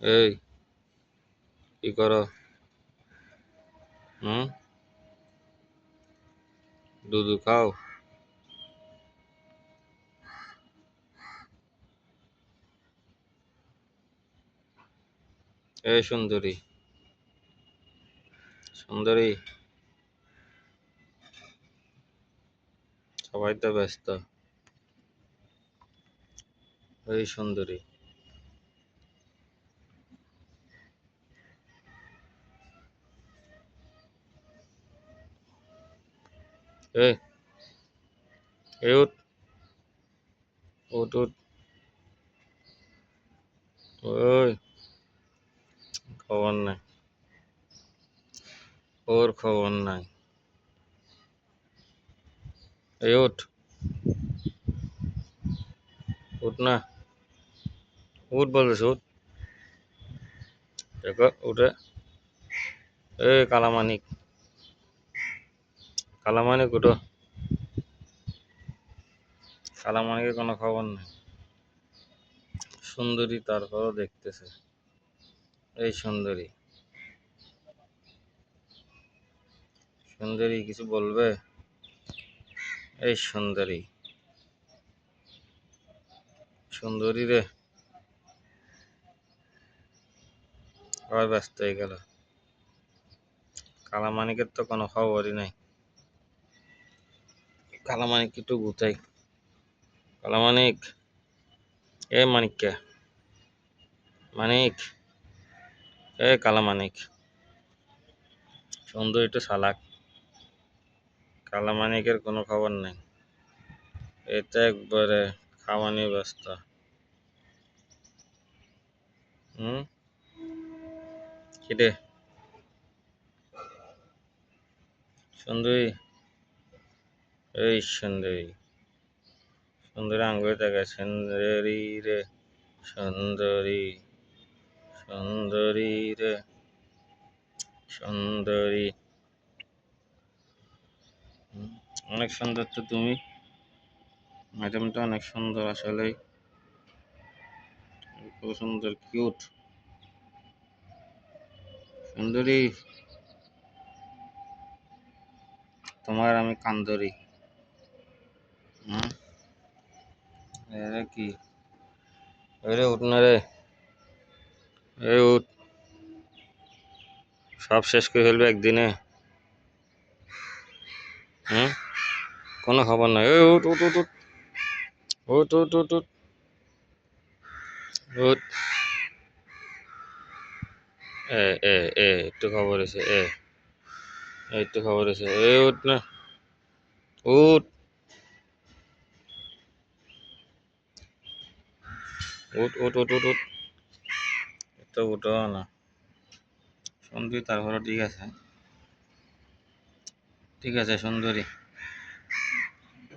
এই কি করো? হুম, দুধু খাও? এই সুন্দরী, সুন্দরী, সবাই তো ব্যস্ত। এই সুন্দরী, এই এই উঠ, উঠ উঠ। ওই খবর নাই, ওর খবর নাই। এই উঠ, উঠ না, উঠ বলতেছে, উঠ। দেখো উঠে। এই কালামানিক, কালামানিক উঠো। কালামানিকের কোনো খবর নাই। সুন্দরী তারপরও দেখতেছে। এই সুন্দরী, সুন্দরী কিছু বলবে? এই সুন্দরী, সুন্দরী রে, সবাই ব্যস্ত হয়ে গেল। কালামানিকের তো কোনো খবরই নাই। কালামানিক একটু গুতাই। কালামানিক, এ মানিককে, মানিক, এ কালামানিক। সুন্দরী একটু চালাক। কালামানিকের কোনো খবর নাই। এটা একবারে খাওয়া নিয়ে ব্যস্ত। হুম, কিরে সুন্দরী, এই সুন্দরী, সুন্দরী আঙ্গুলে থাকে। সুন্দরী রে, সুন্দরী, সুন্দরী রে, সুন্দরী। অনেক সুন্দর তো তুমি, ম্যাডামটা অনেক সুন্দর আসলেই। কত সুন্দর, কিউট। সুন্দরী, তোমার আমি কান্দরি। হুম, এরে কি, এরে উঠ না রে, এ উঠ। সব শেষ করে ফেলবে একদিনে। হুম, কোনো খবর নাই। এই উঠ উঠ উঠ উঠ উঠ উঠ উঠ উঠ উঠ। এ এ এ একটু খবর আছে, একটু খবর আছে। এ উঠ না, উঠ উঠ উঠ উঠ উঠ উঠ। তো উঠো না। সুন্দরী তারপরে ঠিক আছে, ঠিক আছে সুন্দরী।